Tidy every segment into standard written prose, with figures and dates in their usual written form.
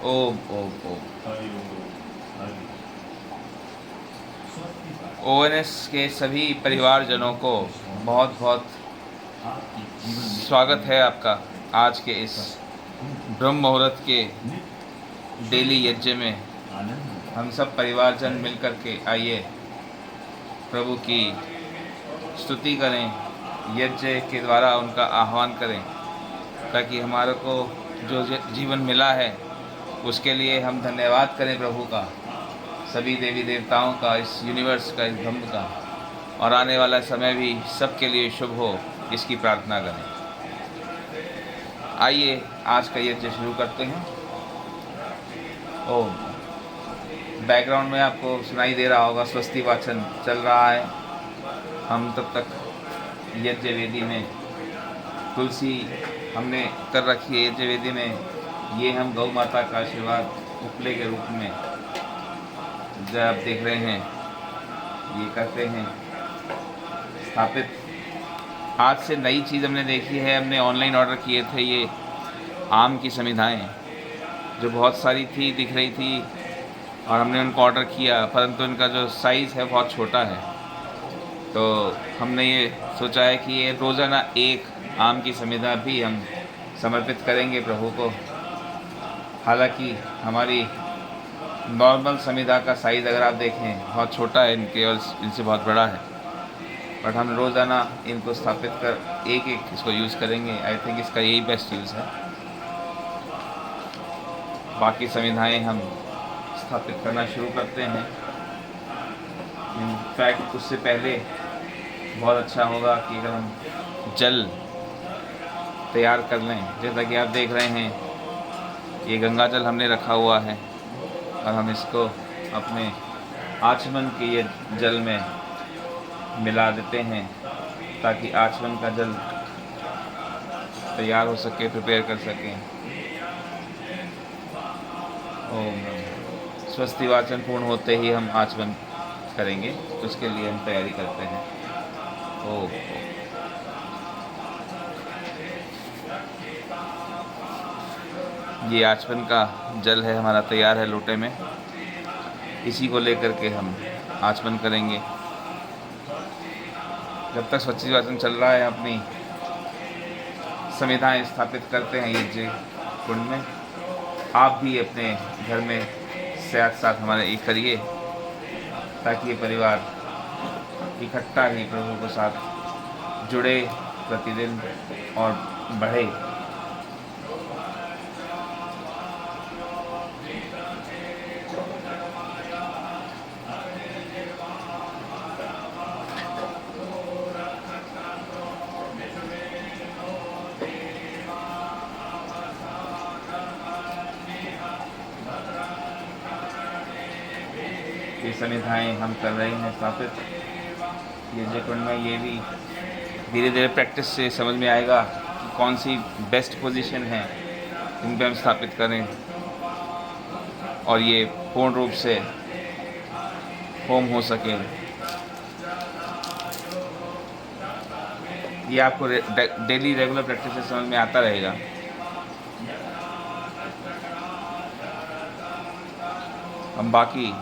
Om Om Om. ONS के सभी परिवारजनों को बहुत बहुत स्वागत है आपका आज के इस ब्रह्म मुहूर्त के डेली यज्ञ में। हम सब परिवारजन मिलकर के आइए प्रभु की स्तुति करें, यज्ञ के द्वारा उनका आह्वान करें, ताकि हमारे को जो जीवन मिला है उसके लिए हम धन्यवाद करें प्रभु का, सभी देवी देवताओं का, इस यूनिवर्स का, इस ब्रह्म का, और आने वाला समय भी सबके लिए शुभ हो, इसकी प्रार्थना करें। आइए आज का यज्ञ शुरू करते हैं। ओम। बैकग्राउंड में आपको सुनाई दे रहा होगा स्वस्ति वाचन चल रहा है। हम तब तक यज्ञ वेदी में तुलसी हमने कर रखी है। यज्ञ वेदी में ये हम गौ माता का आशीर्वाद उपले के रूप में जो आप देख रहे हैं ये करते हैं स्थापित। आज से नई चीज़ हमने देखी है, हमने ऑनलाइन ऑर्डर किए थे ये आम की समिधाएँ, जो बहुत सारी थी, दिख रही थी, और हमने उनको ऑर्डर किया, परंतु इनका जो साइज़ है बहुत छोटा है। तो हमने ये सोचा है कि ये रोज़ाना एक आम की समिधा भी हम समर्पित करेंगे प्रभु को। हालांकि हमारी नॉर्मल समिधा का साइज़ अगर आप देखें बहुत छोटा है इनके, और इनसे बहुत बड़ा है, बट हम रोज़ाना इनको स्थापित कर एक एक इसको यूज़ करेंगे। आई थिंक इसका यही बेस्ट यूज़ है। बाकी समिधाएँ हम स्थापित करना शुरू करते हैं। इनफैक्ट उससे पहले बहुत अच्छा होगा कि अगर हम जल तैयार कर लें। जैसा कि आप देख रहे हैं ये गंगा जल हमने रखा हुआ है, और हम इसको अपने आचमन के ये जल में मिला देते हैं, ताकि आचमन का जल तैयार हो सके, प्रिपेयर कर सकें। ओम। स्वस्ति वाचन पूर्ण होते ही हम आचमन करेंगे, उसके लिए हम तैयारी करते हैं। ओम। ये आचमन का जल है हमारा, तैयार है लोटे में। इसी को लेकर के हम आचमन करेंगे। जब तक स्वस्ति वाचन चल रहा है अपनी समिधाएँ स्थापित करते हैं यज्ञ कुंड में। आप भी अपने घर में साथ साथ हमारे एक करिए, ताकि ये परिवार इकट्ठा ही प्रभु के साथ जुड़े प्रतिदिन और बढ़े। ये समिधाएँ हम कर रहे हैं स्थापित यज्ञ कुंड में। ये भी धीरे धीरे प्रैक्टिस से समझ में आएगा कि कौन सी बेस्ट पोजीशन है इन पर हम स्थापित करें, और ये पूर्ण रूप से होम हो सके। ये आपको डेली रेगुलर प्रैक्टिस से समझ में आता रहेगा। हम बाकी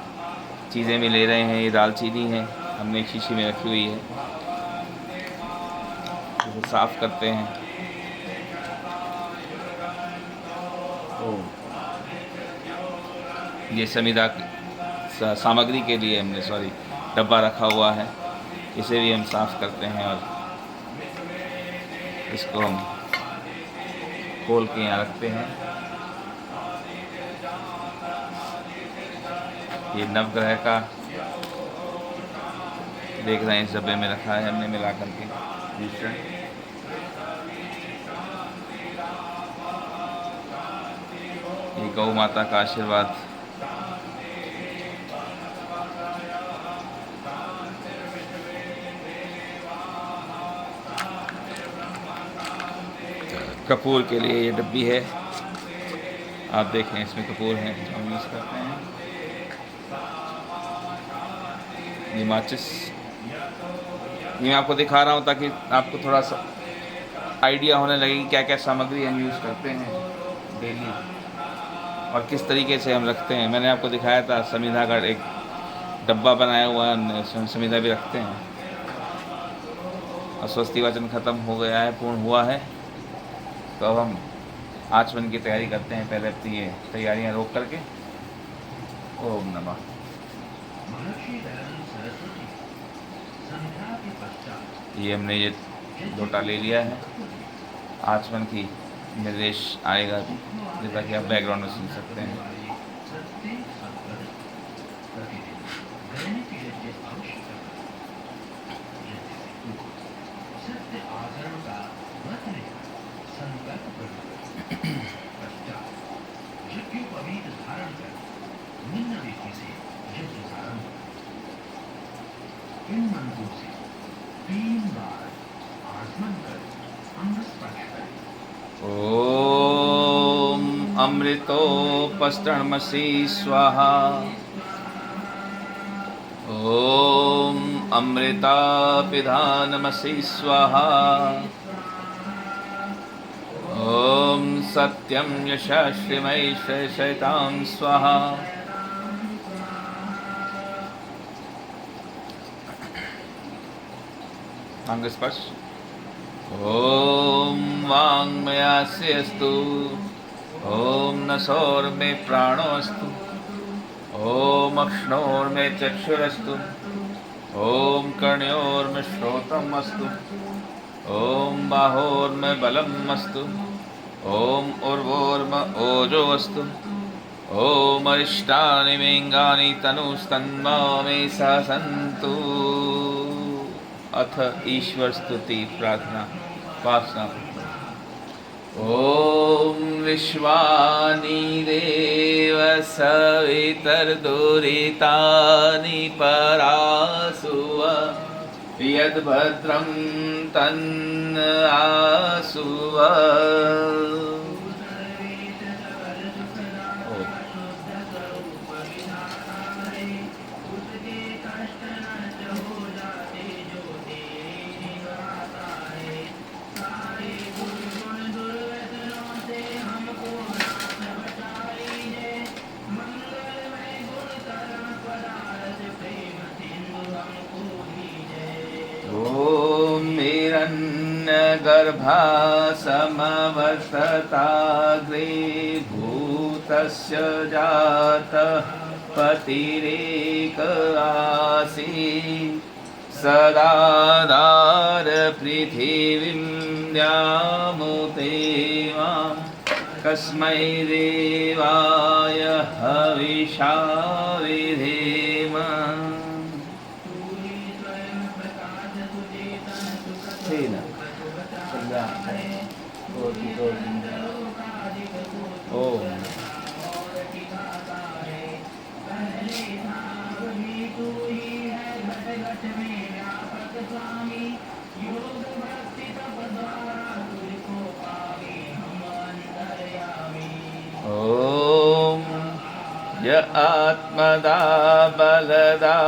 चीज़ें भी ले रहे हैं। ये दालचीनी है, हमने एक शीशी में रखी हुई है, इसे साफ़ करते हैं। ये समिधा सामग्री के लिए हमने डब्बा रखा हुआ है, इसे भी हम साफ़ करते हैं, और इसको हम खोल के यहाँ रखते हैं। ये नवग्रह का देख रहे हैं, इस डब्बे में रखा है हमने मिला करके मिश्रण। ये गौ माता का आशीर्वाद। कपूर के लिए ये डब्बी है, आप देखें इसमें कपूर हैं जो हम यूज़ करते हैं। ये माचिस, ये मैं आपको दिखा रहा हूँ ताकि आपको थोड़ा सा आइडिया होने लगे कि क्या क्या सामग्री हम यूज़ करते हैं डेली। और किस तरीके से हम रखते हैं। मैंने आपको दिखाया था समिधा का एक डब्बा बनाया हुआ है, उसमें समिधा भी रखते हैं। और स्वस्ति वाचन ख़त्म हो गया है, पूर्ण हुआ है। तो अब हम आचमन की तैयारी करते हैं। पहले अपनी ये तैयारियां रोक करके ओम नमः। ये हमने ये लोटा ले लिया है। आचमन की निर्देश आएगा जैसा कि आप बैकग्राउंड में सुन सकते हैं। इन मंत्रों से 3 बार आचमन कर अंग स्पर्श करें। ओम अमृतोपस्तरणमसि स्वाहा। ओम अमृतापिधानमसि स्वाहा। ओम सत्यं यशस्विमय शैतां स्वाहा। अंग स्पर्श। ओम वाङ्मयास्य अस्तु। ओम नसोर्मे प्राणो अस्तु। ओम अक्ष्णोर्मे चक्षुरस्तु। ओम कर्ण्योर्मे श्रोत्रम् अस्तु। ओम बाहोर्मे बलम् अस्तु। ओम उर्वोर्मे ओजो अस्तु। ओम अरिष्टानि मेऽङ्गानि तनुस्तन्मा मे सह सन्तु। अथ ईश्वर स्तुति प्रार्थना उपासना। ओम विश्वानि देव सवितर्दुरितानि परासुव यद्भद्रं तन्न आसुव। गर्भा समवर्तताग्रे भूतस्य जातः पतिरेक आसीत् सदाधार पृथिवीं द्यामुते मां कस्मै देवाय हविषा विधेम। ओम ओम य आत्मदा बलदा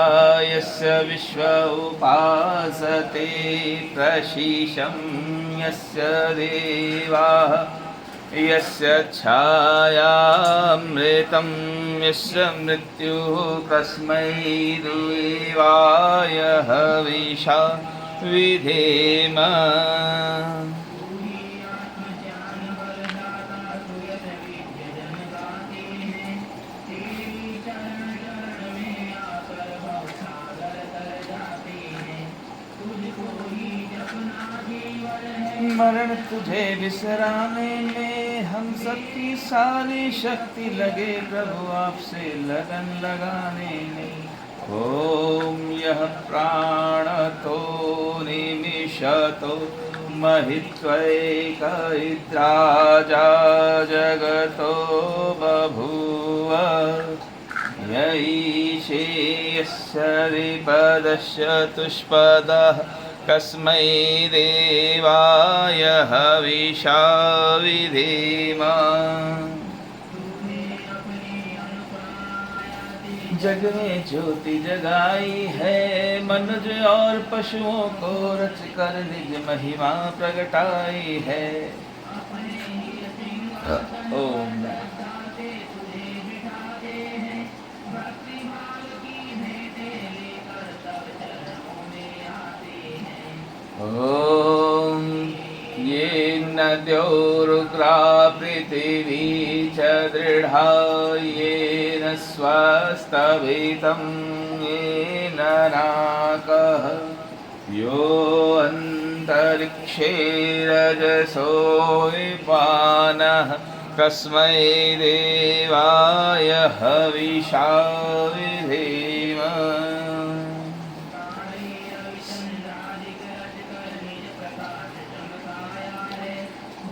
यस्य विश्व उपासते प्रशीशं यस्य देवाः यस्य छायामृतं यस्य मृत्युः कस्मै देवाय हविषा विधेम। मरण तुझे बिसराने में हम सबकी सारी शक्ति लगे प्रभु आपसे लगन लगाने में। ओम यह प्राण तो निमिषतो महित्वैकैद्राजा जगतो बभूव यैषे यस्य रिपदस्य तुष्पदः कस्मै देवाय हविषा विधेम। जग में ज्योति जगाई है मनुज और पशुओं को रच कर निज महिमा प्रगटाई है। ओम ॐ ये नद्यो रुद्रा पृथिवी च दृढा येन स्वस्तभितं येन नाकः यो अन्तरिक्षे रजसो विपानः कस्मै देवाय हविषा विधेम।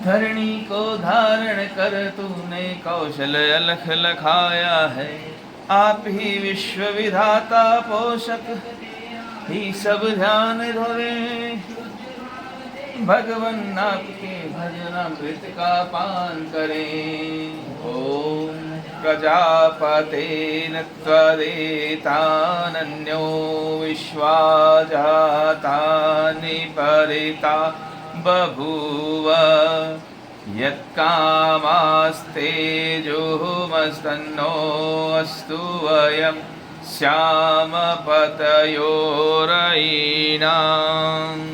धरणी को धारण कर तूने कौशल अलख लखाया है। आप ही विश्व विधाता पोषक ही सब ध्यान धरे। भगवन आपके भजनामृत का पान करें। ओम प्रजापते त्वदेतानन्यो विश्वा जाता निपरिता बभूव यत्कामास्तेजोमस्तन्नो अस्तु वयं श्यामपतयोरयीणाम्।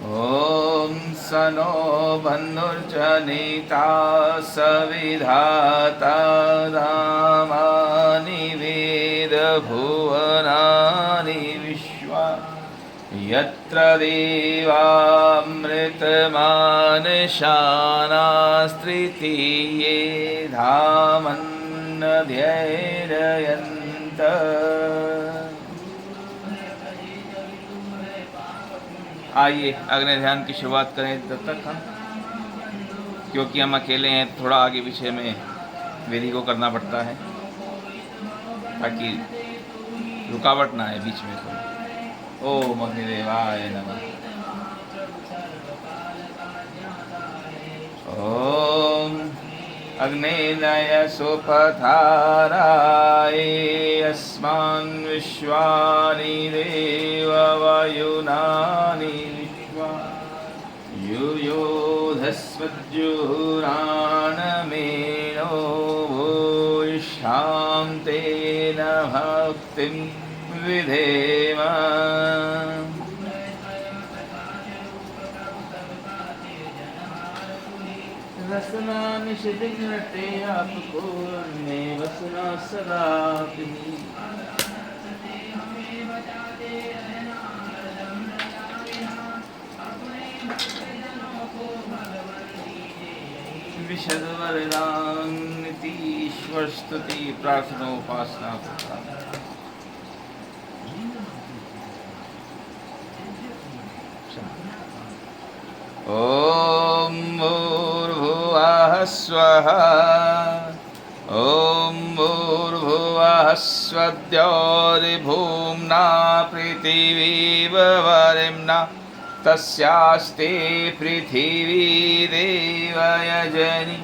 ॐ सनो बन्धुर्जनिता सविधाता धामानि वेदभुवनानि विश्वा यत्र देवामृतमानशानास्त्रितीये धामन्नध्यैरयन्त। आइए अग्नि ध्यान की शुरुआत करें। तब तक हम, क्योंकि हम अकेले हैं, थोड़ा आगे पीछे में विधि को करना पड़ता है ताकि रुकावट ना आए बीच में। तो ओम अग्निदेवाय नमः। ओम अग्नेय सुपथाराय अस्मान् विश्वानि देववायुनानि विश्वा युयोधस्वज्जुहुराणमेनो भूयिष्ठां तेन भक्तिं विधेम। रसना निषिदिन रटे आपको ने वसना सदा विशद वरदान नीतीश्वर स्तुति प्रार्थना उपासना। ओम भूर्भुवः स्वः। ओम भूर्भुवः स्वद्योर्भूम्ना पृथिवीव वरेम्ना तस्यास्ते पृथिवी देवयजनि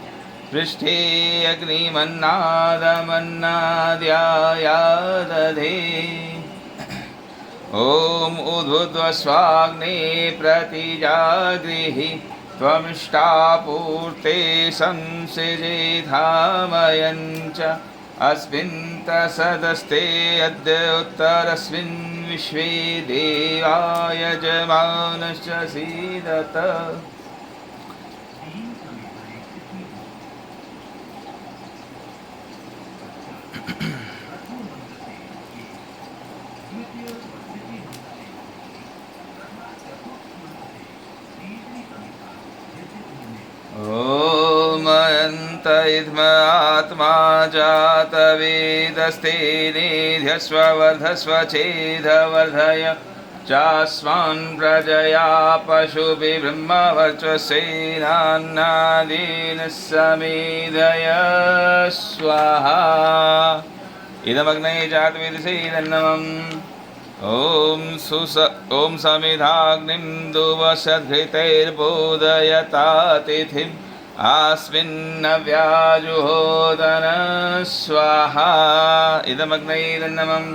पृष्ठे अग्निमन्नादमन्नाद्यायादधे। ओम उद्भुद्वस्वाग्ने प्रतिजागृहि त्वमिष्टापूर्ते संसिजे धामयञ्च अस्मिन् तसदस्ते अद्य उत्तरस्मिन् विश्वे देवा यजमानश्च सीदत। ओम अयंत इद्म आत्मा जात वेदस्ते निध्यस्व वर्धस्व चेद वर्धय चास्मान् प्रजया पशुभिः ब्रह्मवर्चस्सेनान्नादीन् समेधय स्वाहा। इदमग्नये जातवेदसेदन्नमम्। ओम समिधाग्निं दुवशद्घृतैर्बोधयता तिथिं आस्मिन्नव्याजुहोदन स्वाहा इदमग्नैरन्नमम्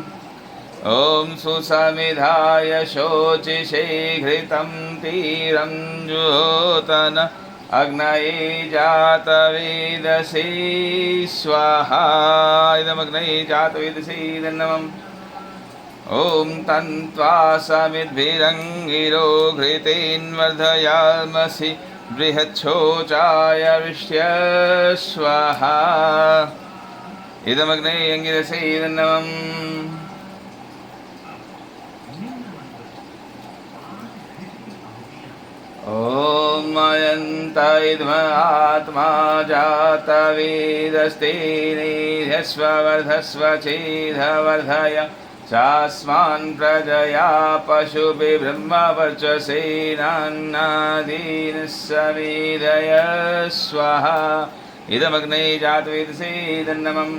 ॐ सुसमिधाय शोचिषे घृतं तीरं जुहोतन अग्नये जातवेदसे स्वाहा इदमग्नये जातवेदसे नमः ॐ तन्त्वा समिद्भिरङ्गिरो घृतेन्वर्धयामसि बृहच्छोचाय विष्य स्वाहा इदमग्नये अङ्गिरसे नमः ॐ अयन्त इद्म आत्मा जातवेदस्तेनेध्यस्व वर्धस्व चेदवर्धय चास्मान् प्रजया पशुभिः ब्रह्मवर्चसेनान्नादीन् समेधय स्वाहा इदमग्नये जातवेदसे नमः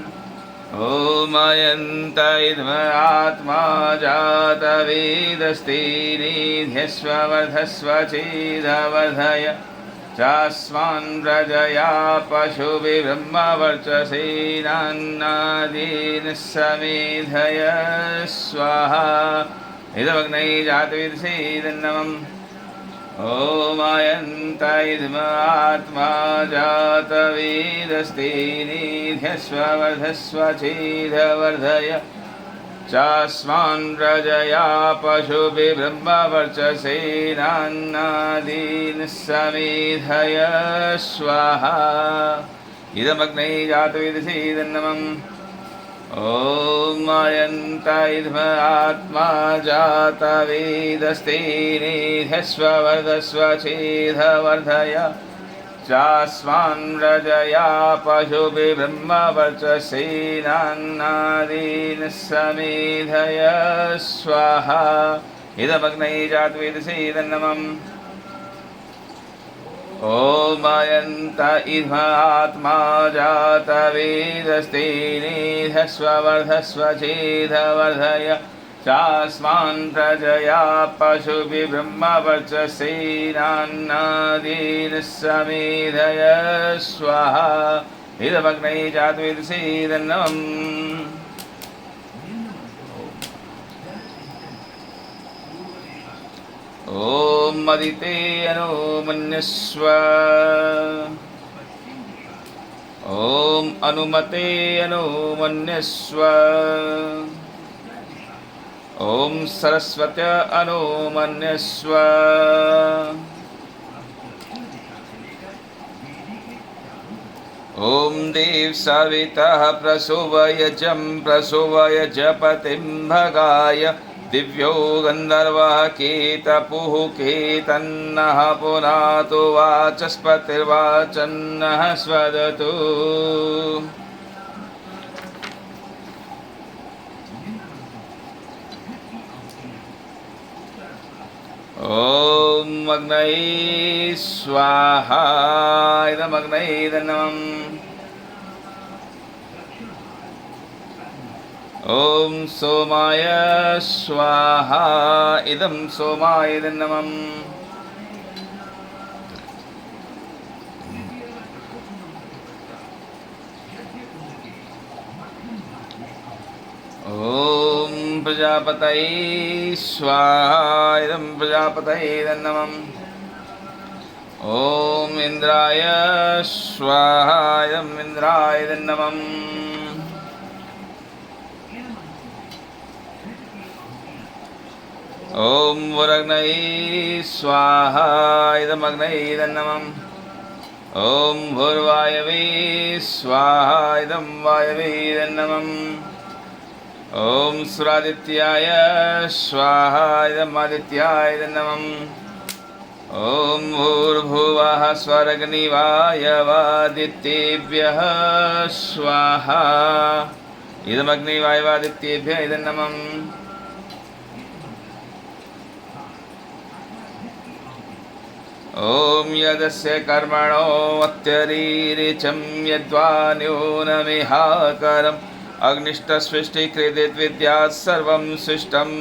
ॐ अयन्त इद्म आत्मा जातवेदस्तेनेध्यस्व वर्धस्व चेदवर्धय चास्मान् प्रजया पशुभिः ब्रह्मवर्चसेनान्नादीन् समेधय स्वाहा इदमग्नये जातवेदसे नमः ॐ अयन्त इद्म आत्मा जातवेदस्तेनेध्यस्व वर्धस्व चेदवर्धय चास्मान् प्रजया पशुभिः ब्रह्मवर्चसेनान्नादीन् समेधय स्वाहा इदमग्नये जातवेदसे नमः ॐ अयन्त इद्म आत्मा जातवेदस्तेनेध्यस्व वर्धस्व चेदवर्धय चास्मान् प्रजया पशुभिः ब्रह्मवर्चसेनान्नादीन् समेधय स्वाहा इदमग्नये जातवेदसे नमः ॐ अयन्त इद्म आत्मा जातवेदस्तेनेध्यस्व वर्धस्व चेदवर्धय चास्मान् प्रजया पशुभिः ब्रह्मवर्चसेनान्नादीन् समेधय स्वाहा इदमग्नये जातवेदसे नमः ॐ मदितेनो मन्यस्व ॐ अनुमतेनो मन्यस्व ॐ सरस्वत्य अनुमन्यस्व ॐ देव सवितः प्रसुवयजं प्रसुवयजपतिं भगाय दिव्यो गन्धर्वः केतपुः केतन्नः पुनातु वाचस्पतिर्वाचन्नः स्वदतु ॐ अग्नये स्वाहा इदमग्नये नमः ॐ सोमाय स्वाहा इदं सोमाय नमः ॐ प्रजापतये स्वाहा इदं प्रजापतये नमः ॐ इन्द्राय स्वाहा इदं इन्द्राय नमः ॐ वरग्नये स्वाहा इदमग्नये नमः ॐ भूर्वायवे स्वाहा इदं वायवे नमः ॐ सुरादित्याय स्वाहा इदम् आदित्याय नमः ॐ भूर्भुवः स्वर्गनिवायवादित्येभ्यः स्वाहा इदमग्निवायवादित्येभ्यः नमः ॐ यदस्य कर्मणो अत्यरीरिचं यद्वा न्यूनमिहाकरम् अग्निष्टसृष्टिकृद्विद्यात् सर्वं सृष्टं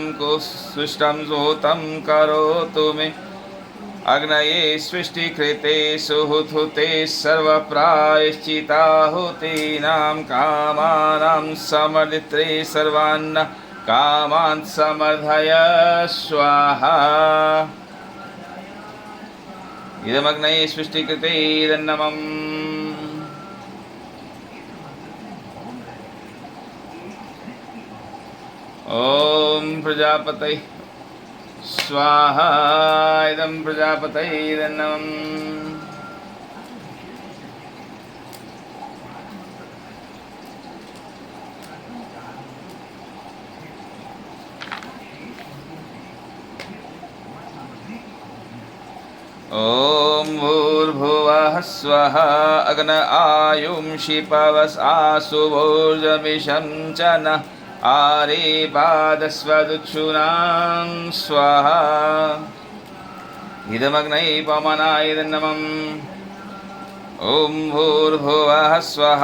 सुहूतं करोतु मे अग्नये सृष्टिकृते सुहुते सर्वप्रायश्चिताहुतीनां कामानां समर्दित्रे सर्वान् कामान् समर्धय स्वाहा। इदमग्नये सृष्टिकृते इदन्नमम्। ओम प्रजापतये स्वाहा। इदं प्रजापतये इदन्नमम्। ओम भूर्भुवः स्वः अग्न आयुंषि पवस आसुभोजमिषं च नः आरेपादस्वदुच्छूनां स्वाहा। इदमग्नये पवनाय इदन्नमम्। ॐ भूर्भुवः स्वः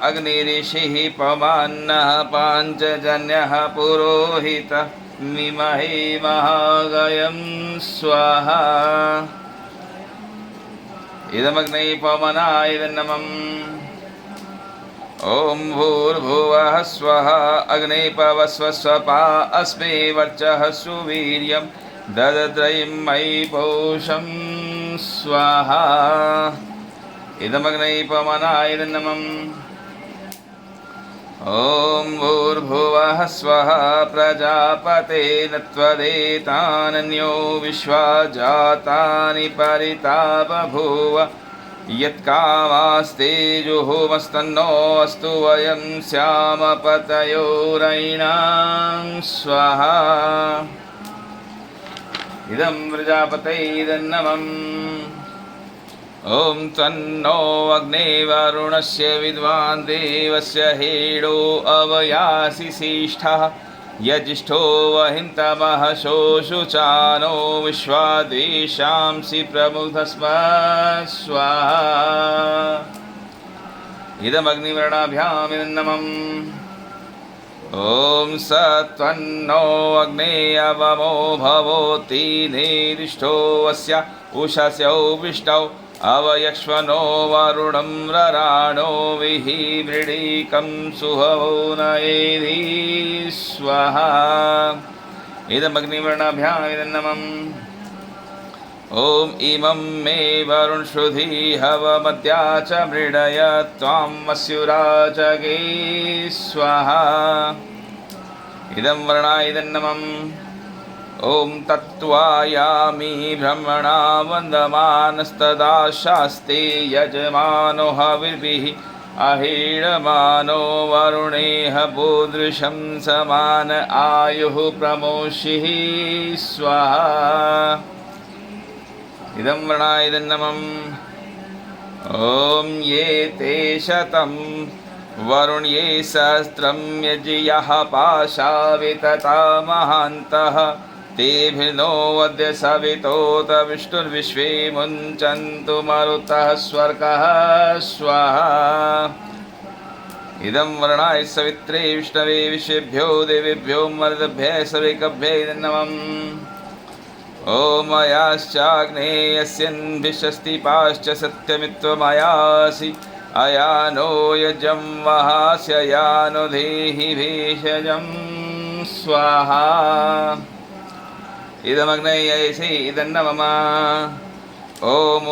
अग्निरिषिः पवनः पाञ्चजन्यः पुरोहितः विमहे महागयं स्वाहा। इदमग्नये पवनाय इदन्नमम्। ॐ भूर्भुवः स्वः अग्ने पवस्व स्वपा अस्मे वर्चः सुवीर्यं ददद्रयं मयि पौषं स्वाहा। इदमग्नये पवनाय इदन्नमम्। ॐ भूर्भुवः स्वः प्रजापते नत्वदेतानन्यो विश्वा जातानि परिता बभूव यत्कामास्तेजुहोमस्तन्नो अस्तु वयं स्याम पतयोरयिणां स्वाहा। इदं प्रजापतये इदन्नमम्। ॐ तन्नो अग्ने वरुणस्य विद्वान् देवस्य हेडो अवयासि सिष्ठः यजिष्ठो वहिन्तमः शोषुचानो विश्वाद्वेषांसि प्रमुधस्म स्वाहा। इदमग्निवर्णाभ्याम् इदन्नमम्। ॐ सत्वन्नो अग्ने अवमो भवोति नेरिष्ठो वस्य उषस्यो विष्टौ अवयक्ष्वनो वरुणं रराणो विहिवृडीकं सुहवो नयेधि स्वाहा। इदमग्निवर्णाभ्याम् इदन्नमम्। ॐ इमं मे वरुणश्रुधि हवमद्या च मृडय त्वां वस्युराजगे स्वाहा। इदं वर्णाय इदन्नमम्। ॐ तत्त्वायामि ब्रह्मणा वन्दमानस्तदा शास्ते यजमानो हविर्भिः अहीणमानो वरुणेह भूदृशं समान आयुः प्रमोषिः स्वाहा। इदं वर्णाय इदन्नमम्। ॐ ये ते शतं वरुण्ये सहस्रं यज्ञः पाशा वितता महान्तः तेभिर्नो वद्य सवितोत विष्णुर्विश्वे मुञ्चन्तु मरुतः स्वर्गः स्वाहा। इदं वर्णाय सवित्रे विष्णवे विश्वेभ्यो देवेभ्यो मरुद्भ्यः सर्वेभ्यः इदन्नमम्। ॐ मयाश्चाग्नेयस्यन्भिषस्तिपाश्च सत्यमित्वमयासि अयानो यजं वहास्य यानो देहि भेषजं स्वाहा। इदमग्नये इदन्नमम्। ॐ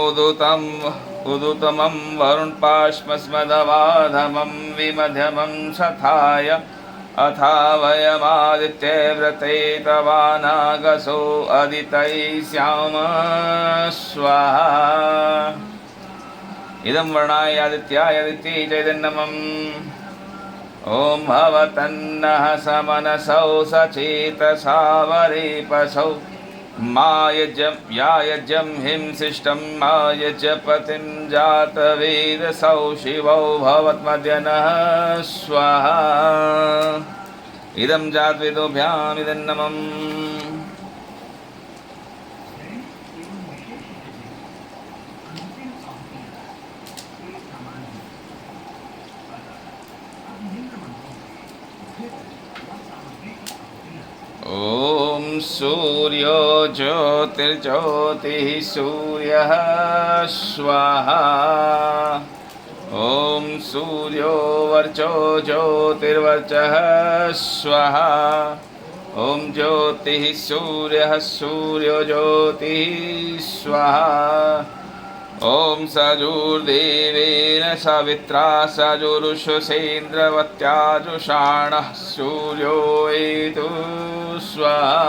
उदुतमं वरुणपाश्मस्मदवाधमं विमध्यमं सथाय अथा वयमादित्यव्रते तवानागसो अदितये स्याम स्वाहा। इदं वर्णाय आदित्याय आदित्ये च इदन्नमम्। ॐ भवतन्नः समनसौ सचेतसा वरेपसौ मायज्यं हिंसिष्टं मायज्यपतिं जातवेदसौ शिवौ भवत्मद्यनः स्वाहा। इदं जातवेदोभ्याम् इदन्नमम्। ॐ सूर्यो ज्योतिर्ज्योतिः सूर्यः स्वाहा। ॐ सूर्यो वर्चो ज्योतिर्वर्चः स्वाहा। ॐ ज्योतिः सूर्यः सूर्यो ज्योतिः स्वाहा। ॐ सजुर्देवेन सवित्रा सजुरुषसेन्द्रवत्याजुषाणः सूर्यो एतु स्वाहा।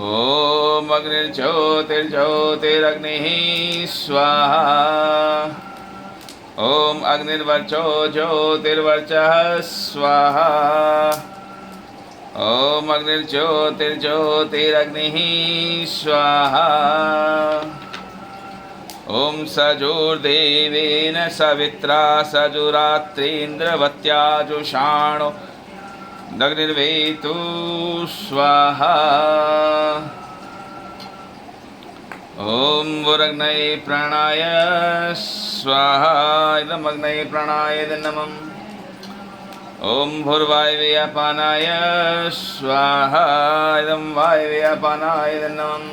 ॐ अग्निर्ज्योतिर्ज्योतिरग्निः स्वाहा। ॐ अग्निर्वर्चो ज्योतिर्वर्चः स्वाहा। ॐ अग्निर्ज्योतिर्ज्योतिरग्निः स्वाहा। ॐ सजुर्देवेन सवित्रा सजुरात्रीन्द्रवत्याजुषाणो अग्निर्वेतु स्वाहा। ॐ भूरग्नये प्राणाय स्वाहा। इदमग्नये प्राणाय नमः। ॐ भूर्वायवे अपानाय स्वाहा। इदं वायवे अपानाय नमः।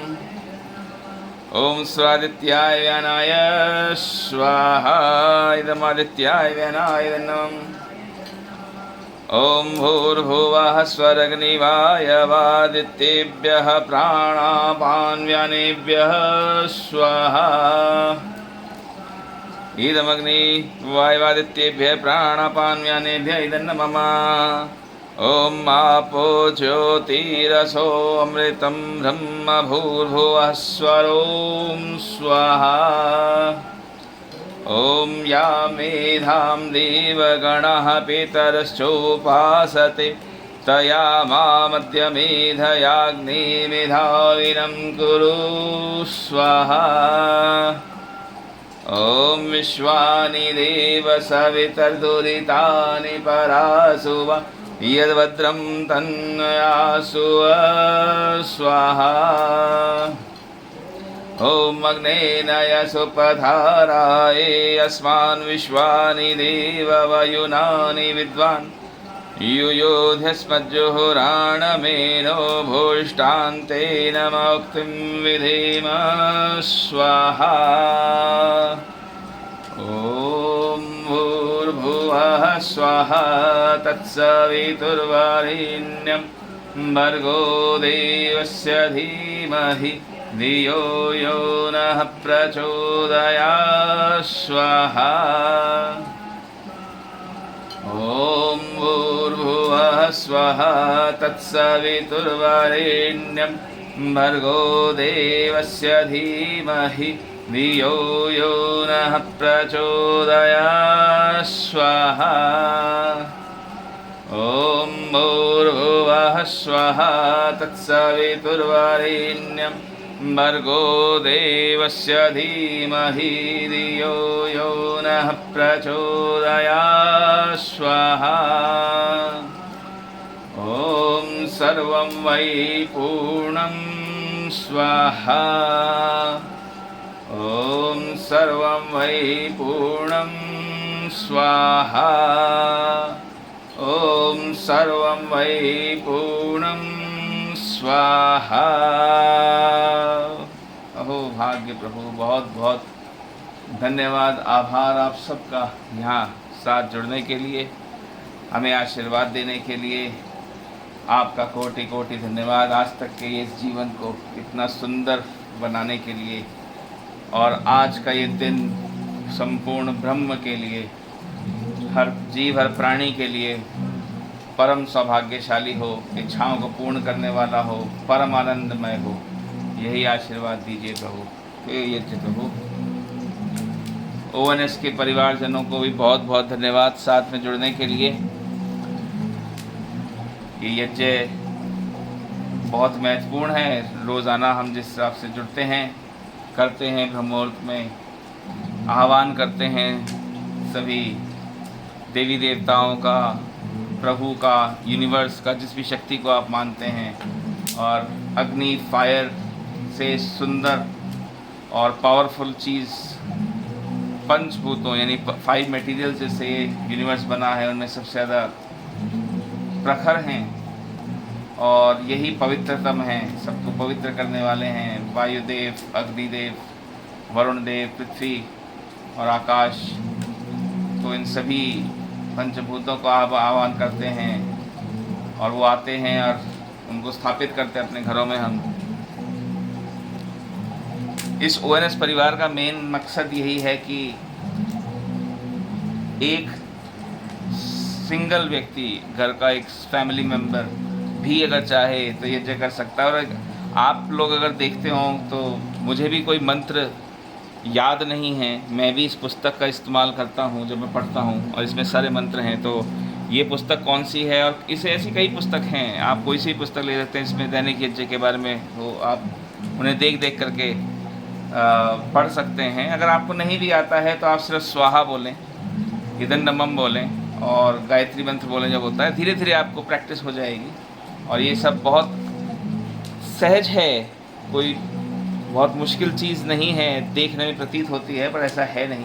ॐ स्वादित्याय व्यानाय स्वाहा। इदमादित्याय व्यानाय नमः। ॐ भूर्भुवः स्वरग्निवायवादित्येभ्यः प्राणापान्व्यानेभ्यः स्वाहा। इदमग्नि वायवादित्येभ्यः प्राणापान्व्यानेभ्यः इदं मम। ॐ आपो ज्योतिरसो अमृतं ब्रह्म भूर्भुवः स्वरों स्वाहा। ॐ या मेधां देवगणः पितरश्चोपासते तया मामद्य मेधयाग्निमेधाविनं कुरु स्वाहा। ॐ विश्वानि देव सवितर्दुरितानि परासुव यद्भद्रं तन्नयासु स्वाहा। ॐ अग्नेनय सुपधाराये अस्मान् विश्वानि देव वयुनानि विद्वान् युयोध्यस्मज्जुहुराणमेनो भूष्टान्तेन मुक्तिं विधेम स्वाहा। ॐ भूर्भुवः स्वाहा तत्सवितुर्वरेण्यं भर्गो देवस्य धीमहि धियो यो नः प्रचोदयात् स्वाहा। ॐ भूर्भुवः स्वाहा तत्सवितुर्वरेण्यं भर्गो देवस्य धीमहि धियो यो नः प्रचोदयात् स्वाहा। ॐ भूर्भुवः स्वाहा तत्सवितुर्वरेण्यं भर्गो देवस्य धीमहि धियो यो नः प्रचोदयात् स्वाहा। ॐ सर्वं वै पूर्णं स्वाहा। ॐ सर्वं वै पूर्णं स्वाहा। ॐ सर्वं वै पूर्णं स्वाहा। अहो भाग्य प्रभु, बहुत बहुत धन्यवाद, आभार आप सबका यहाँ साथ जुड़ने के लिए, हमें आशीर्वाद देने के लिए। आपका कोटि कोटि धन्यवाद आज तक के इस जीवन को इतना सुंदर बनाने के लिए, और आज का ये दिन संपूर्ण ब्रह्म के लिए, हर जीव हर प्राणी के लिए परम सौभाग्यशाली हो, इच्छाओं को पूर्ण करने वाला हो, परम आनंदमय हो। यही आशीर्वाद दीजिए प्रभु। ये प्रभु ONS के परिवारजनों को भी बहुत बहुत धन्यवाद साथ में जुड़ने के लिए। ये यज्ञ बहुत महत्वपूर्ण है। रोज़ाना हम जिस हिसाब से जुड़ते हैं, करते हैं, ब्रह्ममुहूर्त में आह्वान करते हैं सभी देवी देवताओं का, प्रभु का, यूनिवर्स का, जिस भी शक्ति को आप मानते हैं, और अग्नि फायर से सुंदर और पावरफुल चीज़ पंचभूतों यानी 5 मटेरियल से यूनिवर्स बना है, उनमें सबसे ज़्यादा प्रखर हैं और यही पवित्रतम हैं, सबको पवित्र करने वाले हैं। वायुदेव, अग्निदेव, वरुण देव, पृथ्वी और आकाश, तो इन सभी पंचभूतों को आह्वान करते हैं और वो आते हैं और उनको स्थापित करते हैं अपने घरों में। हम इस ONS परिवार का मेन मकसद यही है कि एक सिंगल व्यक्ति, घर का एक फैमिली मेम्बर भी अगर चाहे तो यज्ञ कर सकता है। और आप लोग अगर देखते हो तो मुझे भी कोई मंत्र याद नहीं है, मैं भी इस पुस्तक का इस्तेमाल करता हूँ जब मैं पढ़ता हूँ, और इसमें सारे मंत्र हैं। तो ये पुस्तक कौन सी है, और इसे ऐसी कई पुस्तक हैं, आप कोई सी पुस्तक ले सकते हैं इसमें दैनिक यज्ञ के बारे में, तो आप उन्हें देख देख करके पढ़ सकते हैं। अगर आपको नहीं भी आता है तो आप सिर्फ स्वाहा बोलें, इदन्नमम बोलें और गायत्री मंत्र बोलें। जब होता है धीरे धीरे आपको प्रैक्टिस हो जाएगी, और ये सब बहुत सहज है, कोई बहुत मुश्किल चीज़ नहीं है। देखने में प्रतीत होती है पर ऐसा है नहीं।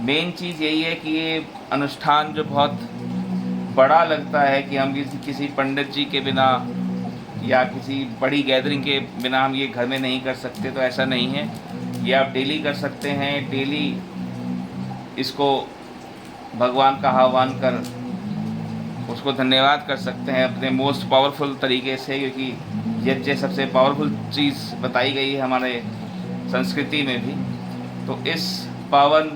मेन चीज़ यही है कि ये अनुष्ठान जो बहुत बड़ा लगता है कि हम किसी पंडित जी के बिना या किसी बड़ी गैदरिंग के बिना हम ये घर में नहीं कर सकते, तो ऐसा नहीं है। ये आप डेली कर सकते हैं। डेली इसको भगवान का आह्वान कर उसको धन्यवाद कर सकते हैं अपने मोस्ट पावरफुल तरीके से, क्योंकि यज्ञ सबसे पावरफुल चीज़ बताई गई है हमारे संस्कृति में भी। तो इस पावन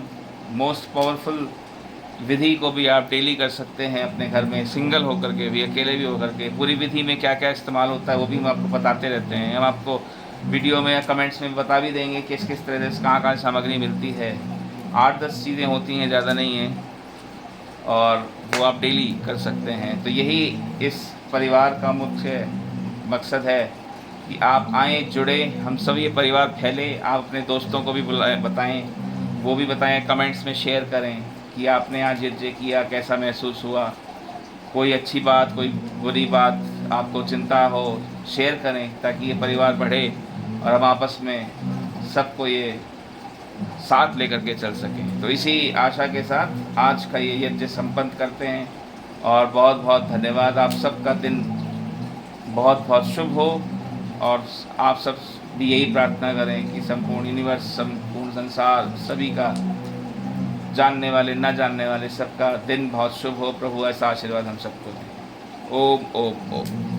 मोस्ट पावरफुल विधि को भी आप डेली कर सकते हैं अपने घर में, सिंगल होकर के भी, अकेले भी होकर के। पूरी विधि में क्या क्या इस्तेमाल होता है वो भी हम आपको बताते रहते हैं। हम आपको वीडियो में या कमेंट्स में बता भी देंगे किस किस तरह से कहाँ कहाँ सामग्री मिलती है। 8-10 चीज़ें होती हैं, ज़्यादा नहीं हैं, और वो आप डेली कर सकते हैं। तो यही इस परिवार का मुख्य मकसद है कि आप आएँ, जुड़े, हम सब ये परिवार फैले। आप अपने दोस्तों को भी बताएं, वो भी बताएं, कमेंट्स में शेयर करें कि आपने आज यज्ञ किया, कैसा महसूस हुआ। कोई अच्छी बात, कोई बुरी बात आपको चिंता हो, शेयर करें ताकि ये परिवार बढ़े और हम आपस में सबको ये साथ लेकर के चल सकें। तो इसी आशा के साथ आज का ये यज्ञ संपन्न करते हैं, और बहुत बहुत धन्यवाद। आप सबका दिन बहुत बहुत शुभ हो, और आप सब भी यही प्रार्थना करें कि संपूर्ण यूनिवर्स, संपूर्ण संसार, सभी का, जानने वाले न जानने वाले सबका दिन बहुत शुभ हो। प्रभु ऐसा आशीर्वाद हम सबको दें। ओम ओम ओम।